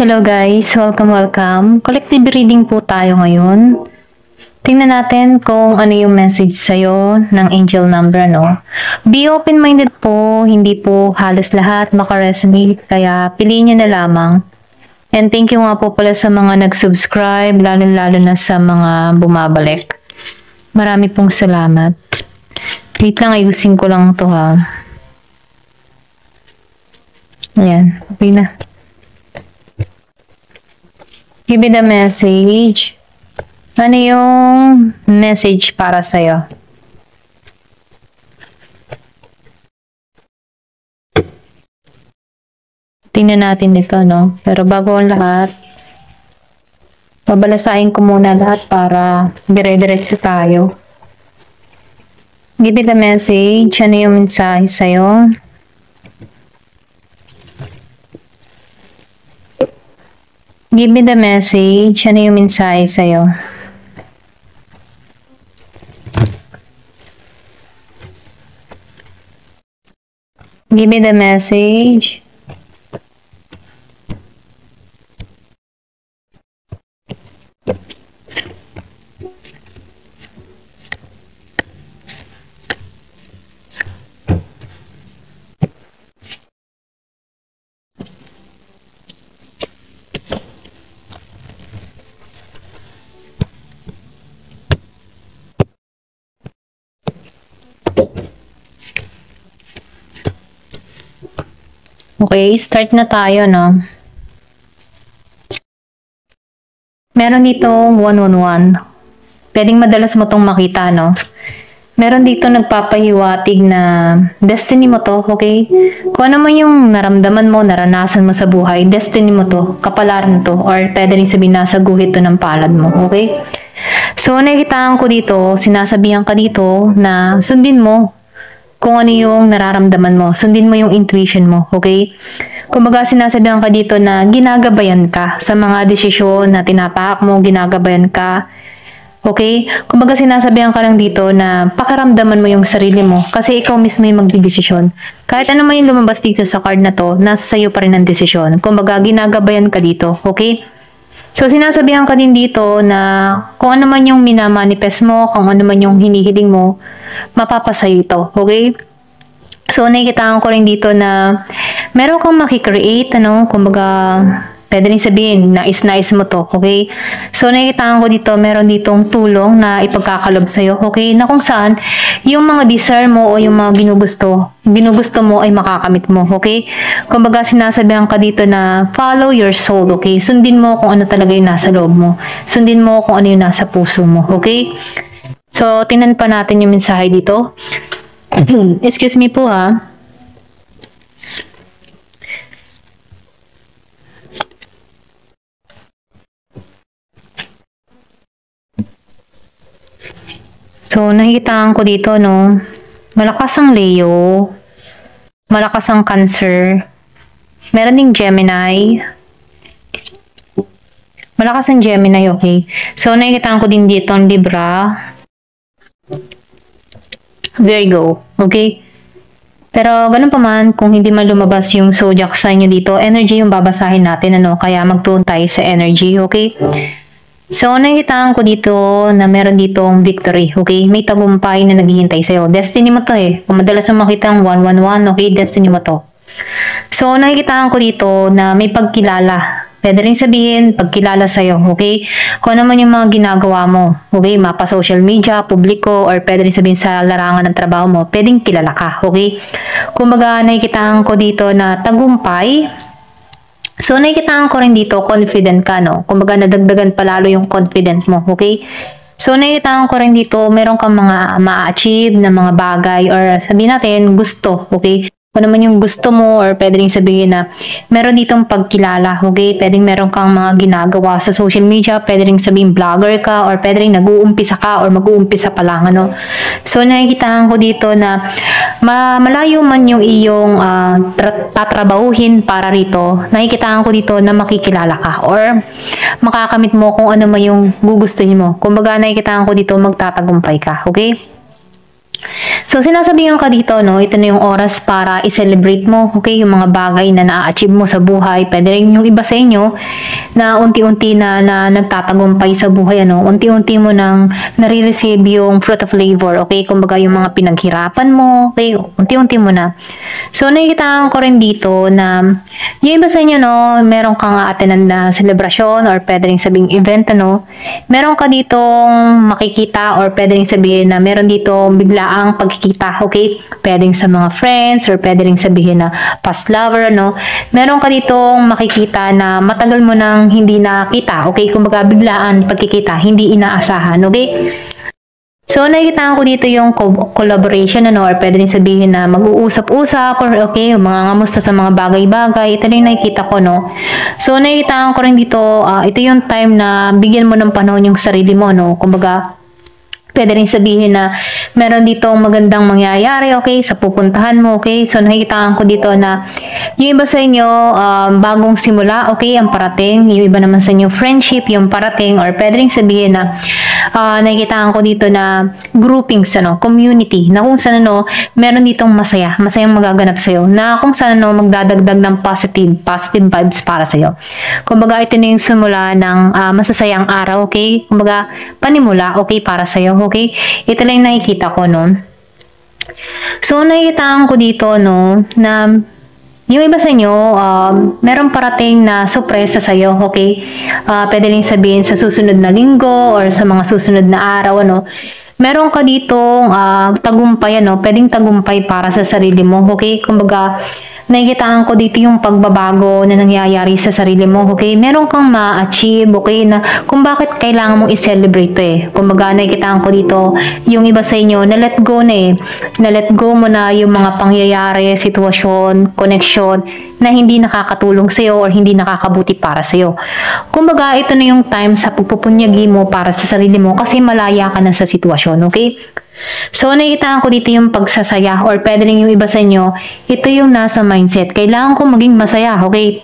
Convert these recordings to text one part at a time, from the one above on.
Hello guys, welcome. Collective reading po tayo ngayon. Tingnan natin kung ano yung message sa'yo ng angel number, no? Be open-minded po, hindi po halos lahat makaresonate, kaya piliin nyo na lamang. And thank you nga po pala sa mga nag-subscribe, lalo-lalo na sa mga bumabalik. Marami pong salamat. Wait lang, ayusin ko lang to ha. Ayan, okay na. Give me the message. Ano yung message para sa'yo? Tingnan natin dito, no? Pero bago ang lahat, babalasahin ko muna lahat para dire-diretso tayo. Give me the message. Ano yung mensahe sa'yo? Give me the message. Ano yung mensahe sa'yo? Give me the message. Okay, start na tayo, no? Meron ditong 111. Pwedeng madalas mo tong makita, no? Meron dito nagpapahiwatig na destiny mo to, okay? Kung ano man yung naramdaman mo, naranasan mo sa buhay, destiny mo to, kapalaran to, or pwede rin sabihin nasa guhit to ng palad mo, okay? So, nakikitaan ko dito, sinasabihan ka dito na sundin mo kung ano yung nararamdaman mo. Sundin mo yung intuition mo, okay? Kumbaga sinasabihan ka dito na ginagabayan ka sa mga desisyon na tinatahak mo, ginagabayan ka. Okay? Kumbaga sinasabihan ka lang dito na pakiramdaman mo yung sarili mo kasi ikaw mismo yung magdidesisyon. Kahit ano man yung lumabas dito sa card na to, nasa sayo pa rin ang desisyon. Kumbaga ginagabayan ka dito, okay? So, sinasabihan ka din dito na kung ano man yung minamanifest mo, kung ano man yung hinihiling mo, mapapasayo ito. Okay? So, nakikitaan ko rin dito na meron kang makikreate, ano, kumbaga, pwede rin sabihin, nais-nais mo to, okay? So, nakikitaan ko dito, meron ditong tulong na ipagkakalob sa'yo, okay? Na kung saan, yung mga desire mo o yung mga ginugusto mo ay makakamit mo, okay? Kumbaga, sinasabihan ka dito na follow your soul, okay? Sundin mo kung ano talaga yung nasa loob mo. Sundin mo kung ano yung nasa puso mo, okay? So, tingnan pa natin yung mensahe dito. Excuse me po ha. So, nakikitaan ko dito, no? Malakas ang Leo. Malakas ang Cancer. Meron ding Gemini. Malakas ang Gemini, okay? So, nakikitaan ko din dito ang Libra. Virgo, okay? Pero, ganun pa man, kung hindi man lumabas yung zodiac sign nyo dito, energy yung babasahin natin, ano? Kaya magtuon tayo sa energy, okay? So, nakikitaan ko dito na meron ditong victory, okay? May tagumpay na naghihintay sa'yo. Destiny mo to eh. Kung madalas na makita ang 111, okay? Destiny mo to. So, nakikitaan ko dito na may pagkilala. Pwede rin sabihin, pagkilala sa'yo, okay? Kung ano man yung mga ginagawa mo, okay? Mapa social media, publiko, or pwede rin sabihin sa larangan ng trabaho mo, pwedeng kilala ka, okay? Kumbaga, nakikitaan ko dito na tagumpay. So, nakikitaan ko rin dito, confident ka, no? Kumbaga, nadagdagan palalo yung confident mo, okay? So, nakikitaan ko rin dito, meron kang mga ma-achieve na mga bagay or sabihin natin, gusto, okay? Kung naman yung gusto mo or pwede rin sabihin na meron ditong pagkilala, okay? Pwede meron kang mga ginagawa sa social media, pwede rin sabihin vlogger ka or pwede rin nag-uumpisa ka or mag-uumpisa pa lang, ano? So, nakikitaan ko dito na malayo man yung iyong tatrabahuhin para rito, nakikitaan ko dito na makikilala ka or makakamit mo kung ano man yung gugustuhin mo. Kumbaga, nakikitaan ko dito magtatagumpay ka, okay? So, sinasabihan ka dito, no, ito na yung oras para i-celebrate mo, okay, yung mga bagay na na-achieve mo sa buhay. Pwede rin yung iba sa inyo na unti-unti na nagtatagumpay sa buhay, ano, unti-unti mo nang nare-receive yung fruit of labor, okay, kumbaga yung mga pinaghirapan mo, okay, unti-unti mo na. So, nakikita ko rin dito na yung iba sa inyo, no, meron kang attenan na celebration or pwede rin sabing event, ano, meron ka ditong makikita or pwede rin sabihin na meron dito bigla ang pagkikita, okay? Pwedeng sa mga friends or pwede rin sabihin na past lover, no? Meron ka ditong makikita na matagal mo nang hindi nakita, okay? Kumbaga biglaan pagkikita, hindi inaasahan, okay? So, nakikita ko dito yung collaboration, ano, or pwede rin sabihin na mag-uusap-usap, or okay, mga ngamusta sa mga bagay-bagay. Ito rin nakikita ko, no. So, nakikita ko rin dito, ito yung time na bigyan mo ng panahon yung sarili mo, no. Kumbaga, pwede rin sabihin na meron ditong magandang mangyayari, okay, sa pupuntahan mo, okay. So, nakikita ko dito na yung iba sa inyo, bagong simula, okay, ang parating. Yung iba naman sa inyo, friendship, yung parating. Or pwede rin sabihin na nakikita ko dito na groupings, ano, community, na kung saan, ano, meron ditong masayang magaganap sa'yo, na kung saan, ano, magdadagdag ng positive vibes para sa'yo. Kumbaga, ito na yung simula ng masasayang araw, okay. Kumbaga, panimula, okay, para sa'yo. Okay? Ito lang nakikita ko, no? So, nakikita ko dito, no, na yung iba sa inyo, meron parating na sorpresa sa'yo, okay? Pwede rin sabihin sa susunod na linggo or sa mga susunod na araw, ano? Meron ka ditong tagumpay, ano? Pwedeng tagumpay para sa sarili mo, okay? Kumbaga, nakikitaan ko dito yung pagbabago na nangyayari sa sarili mo, okay? Meron kang ma-achieve, okay, na kung bakit kailangan mong i-celebrate to, eh. Kumbaga, nakikitaan ko dito yung iba sa inyo na let go na, eh. Na let go mo na yung mga pangyayari, sitwasyon, connection na hindi nakakatulong sa'yo or hindi nakakabuti para sa'yo. Kumbaga, ito na yung time sa pagpupunyagi mo para sa sarili mo kasi malaya ka na sa sitwasyon, okay? So, nakikita ko dito yung pagsasaya or pwede rin yung iba sa inyo, ito yung nasa mindset. Kailangan ko maging masaya, okay?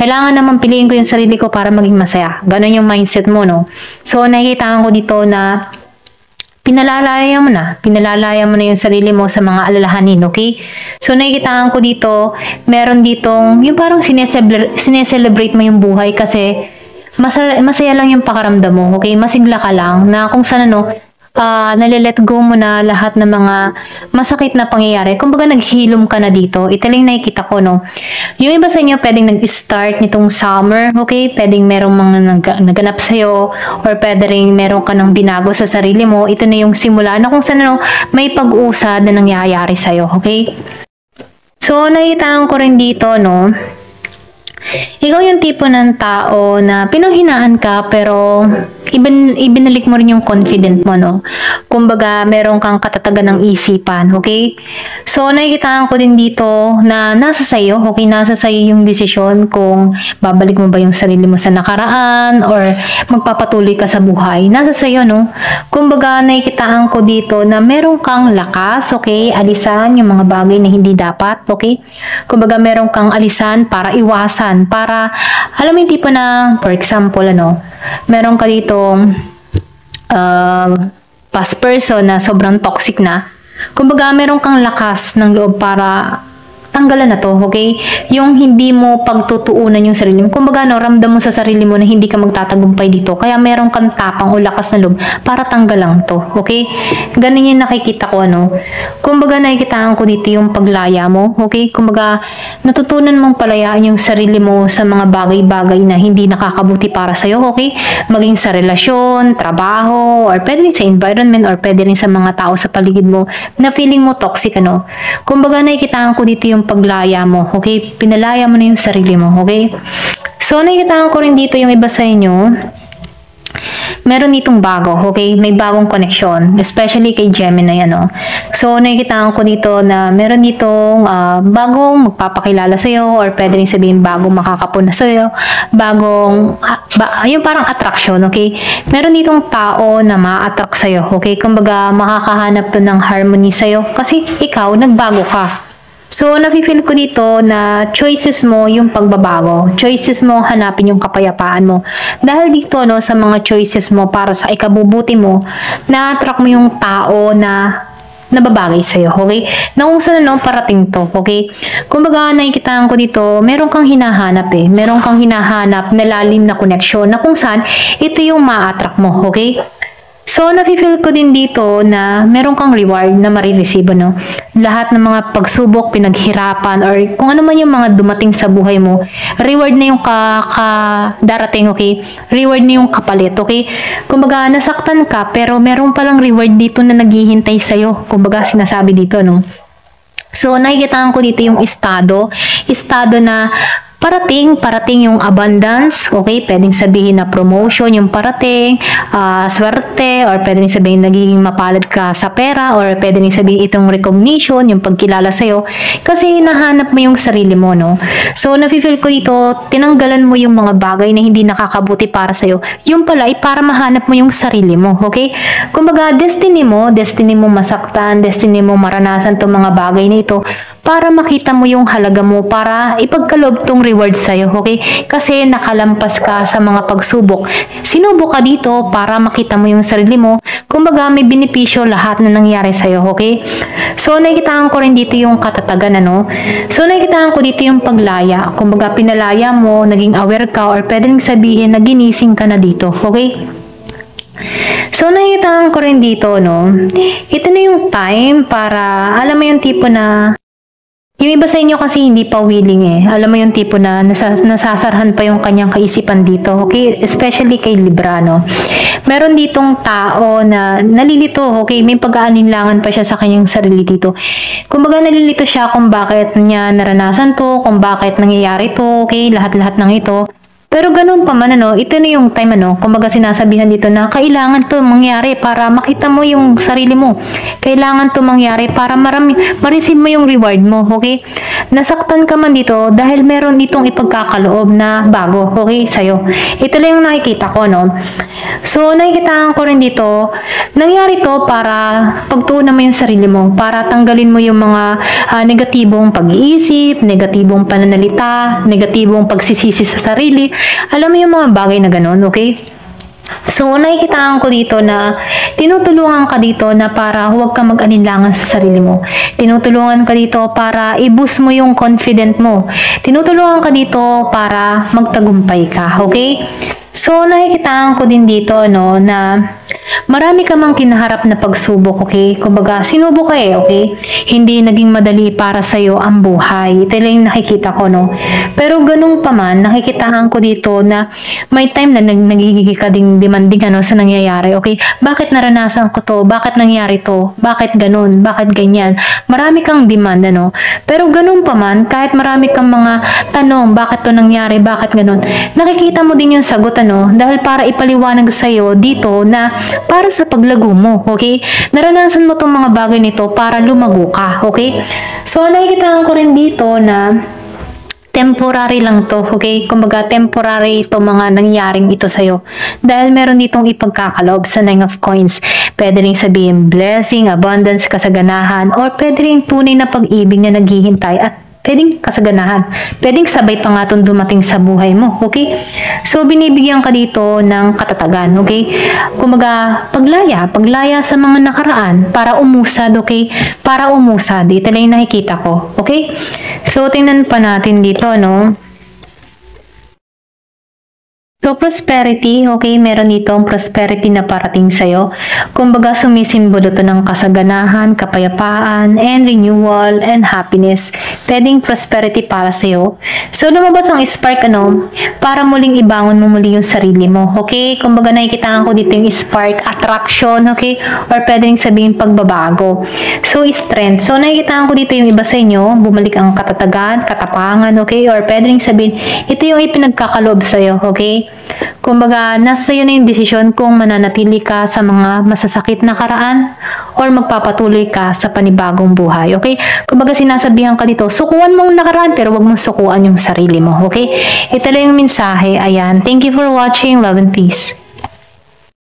Kailangan naman piliin ko yung sarili ko para maging masaya. Ganon yung mindset mo, no? So, nakikita ko dito na pinalalaya mo na yung sarili mo sa mga alalahanin, okay? So, nakikita ko dito, meron ditong, yung parang sineselebrate mo yung buhay kasi masaya lang yung pakaramdam mo, okay? Masigla ka lang na kung saan, ano, nalilet go mo na lahat ng mga masakit na pangyayari. Kumbaga, naghilom ka na dito. Ito lang nakikita ko, no? Yung iba sa inyo, pwedeng nag-start nitong summer, okay? Pwedeng merong mga naganap sa'yo, or pwede rin meron ka ng binago sa sarili mo. Ito na yung simula na kung saan, ano, may pag-usad na nangyayari sa'yo, okay? So, nakita ko rin dito, no? Ikaw yung tipo ng tao na pinanghinaan ka pero ibinalik mo rin yung confident mo, no? Kumbaga, meron kang katatagan ng isipan, okay? So, nakikita ko din dito na nasa sayo, okay? Nasa sayo yung desisyon kung babalik mo ba yung sarili mo sa nakaraan or magpapatuloy ka sa buhay. Nasa sayo, no? Kumbaga, nakikita ko dito na meron kang lakas, okay? Alisan yung mga bagay na hindi dapat, okay? Kumbaga, meron kang alisan para iwasan, para, alam mo yung tipo na, for example, ano, meron ka dito past person na sobrang toxic na, kumbaga meron kang lakas ng loob para tanggalan na to, okay? Yung hindi mo pagtutuunan yung sarili mo. Kumbaga, no, ramdam mo sa sarili mo na hindi ka magtatagumpay dito. Kaya meron kang tapang o lakas na loob para tanggalan to, okay? Ganun yung nakikita ko, ano? Kumbaga, nakikitaan ko dito yung paglaya mo, okay? Kumbaga, natutunan mong palayaan yung sarili mo sa mga bagay-bagay na hindi nakakabuti para sa'yo, okay? Maging sa relasyon, trabaho, or pwede rin sa environment, or pwede rin sa mga tao sa paligid mo na feeling mo toxic, ano? Kumbaga, nakikitaan ko dito yung paglaya mo, okay? Pinalaya mo na yung sarili mo, okay? So, nakikita ko rin dito yung iba sa inyo, meron ditong bago, okay? May bagong connection, especially kay Gemini, ano? So, nakikita ko dito na meron ditong bagong magpapakilala sa'yo, or pwede rin sabihin bagong makakapuna sa'yo, bagong, yung parang attraction, okay? Meron ditong tao na ma-attract sa'yo, okay? Kumbaga, makakahanap to ng harmony sa'yo kasi ikaw, nagbago ka. So, nafe-feel ko dito na choices mo yung pagbabago. Choices mo hanapin yung kapayapaan mo. Dahil dito, no, sa mga choices mo para sa ikabubuti mo, na-attract mo yung tao na nababagay sa'yo, okay? Na kung saan parating to, okay? Kumbaga, nakikitaan ko dito, meron kang hinahanap meron kang hinahanap na lalim na connection na kung saan ito yung ma-attract mo, okay? So, nafe-feel ko din dito na meron kang reward na marireceive, no? Lahat ng mga pagsubok, pinaghirapan, or kung ano man yung mga dumating sa buhay mo, reward na yung darating, okay? Reward na yung kapalit, okay? Kumbaga, nasaktan ka, pero meron palang reward dito na naghihintay sa'yo. Kumbaga, sinasabi dito, no? So, nakikitaan ko dito yung estado na parating yung abundance, okay? Pwedeng sabihin na promotion yung parating, swerte, or pwedeng sabihin nagiging mapalad ka sa pera, or pwedeng sabihin itong recognition, yung pagkilala sa'yo, kasi hinahanap mo yung sarili mo, no? So, nafe-feel ko dito, tinanggalan mo yung mga bagay na hindi nakakabuti para sa'yo. Yung pala ay para mahanap mo yung sarili mo, okay? Kumbaga, destiny mo masaktan, destiny mo maranasan tong mga bagay na ito, para makita mo yung halaga mo, para ipagkalob tong reward sa'yo, okay? Kasi nakalampas ka sa mga pagsubok. Sinubok ka dito para makita mo yung sarili mo. Kumbaga, may benepisyo lahat na nangyari sa'yo, okay? So, nakikitaan ko rin dito yung katatagan, ano? So, nakikitaan ko dito yung paglaya. Kumbaga, pinalaya mo, naging aware ka, or pwedeng sabihin na ginising ka na dito, okay? So, nakikitaan ko rin dito, no? Ito na yung time para, alam mo yung tipo na, yung iba sa inyo kasi hindi pa willing Alam mo yung tipo na nasasarhan pa yung kanyang kaisipan dito. Okay? Especially kay Libra, no? Meron ditong tao na nalilito. Okay? May pag-aalinlangan pa siya sa kanyang sarili dito. Kumbaga nalilito siya kung bakit niya naranasan to, kung bakit nangyayari to. Okay? Lahat-lahat ng ito. Pero ganun pa man, ito na yung time, kumbaga sinasabihan dito na kailangan to mangyari para makita mo yung sarili mo. Kailangan to mangyari para ma-receive mo yung reward mo, okay? Nasaktan ka man dito dahil meron ditong ipagkakaloob na bago, okay, sa'yo. Ito lang yung nakikita ko, no? So, nakikitaan ko rin dito, nangyari to para pagtuunan mo yung sarili mo, para tanggalin mo yung mga negatibong pag-iisip, negatibong pananalita, negatibong pagsisisi sa sarili. Alam mo yung mga bagay na ganun, okay? So, nakikitaan ko dito na tinutulungan ka dito na para huwag ka mag-alinlangan sa sarili mo. Tinutulungan ka dito para i-boost mo yung confident mo. Tinutulungan ka dito para magtagumpay ka, okay? So, nakikitaan ko din dito, no, na marami ka mang kinaharap na pagsubok, okay? Kumbaga, sinubok ka okay? Hindi naging madali para sa'yo ang buhay. Ito lang yung nakikita ko, no? Pero ganun pa man, nakikitaan ko dito na may time na nagigigil ka ding demanding, sa nangyayari, okay? Bakit naranasan ko to? Bakit nangyari to? Bakit ganun? Bakit ganyan? Marami kang demand, Pero ganun pa man, kahit marami kang mga tanong, bakit to nangyari? Bakit ganun? Nakikita mo din yung sagot, dahil para ipaliwanag sa'yo dito na para sa paglago mo, okay? Naranasan mo tong mga bagay nito para lumago ka, okay? So, nakikita ko rin dito na temporary lang to, okay? Kumbaga, temporary ito mga nangyaring ito sa'yo. Dahil meron ditong ipagkakaloob sa 9 of Coins. Pwede rin sabihin blessing, abundance, kasaganahan, or pwede rin tunay na pag-ibig na naghihintay at pwedeng kasaganahan. Pwedeng sabay pa nga itong dumating sa buhay mo. Okay? So, binibigyan ka dito ng katatagan. Okay? Kumaga, paglaya sa mga nakaraan para umusad. Okay? Para umusad. Ito lang yung nakikita ko. Okay? So, tingnan pa natin dito, no? So, prosperity, okay, meron dito ang prosperity na parating sa'yo. Kumbaga, sumisimbolo to ng kasaganahan, kapayapaan, and renewal, and happiness. Pwedeng prosperity para sa'yo. So, lumabas ang spark, para muling ibangon mo muli yung sarili mo, okay? Kumbaga, nakikitaan ko dito yung spark, attraction, okay? Or pwedeng sabihin pagbabago. So, strength. So, nakikitaan ko dito yung iba sa inyo, bumalik ang katatagan, katapangan, okay? Or pwedeng sabihin, ito yung ipinagkakaloob sa'yo, okay? Kumbaga, nasa iyo na yung desisyon kung mananatili ka sa mga masasakit na karaan or magpapatuloy ka sa panibagong buhay. Okay? Kumbaga, sinasabihan ka dito, sukuan mong nakaraan pero wag mong sukuan yung sarili mo. Okay? Ito lang yung mensahe. Ayan. Thank you for watching. Love and peace.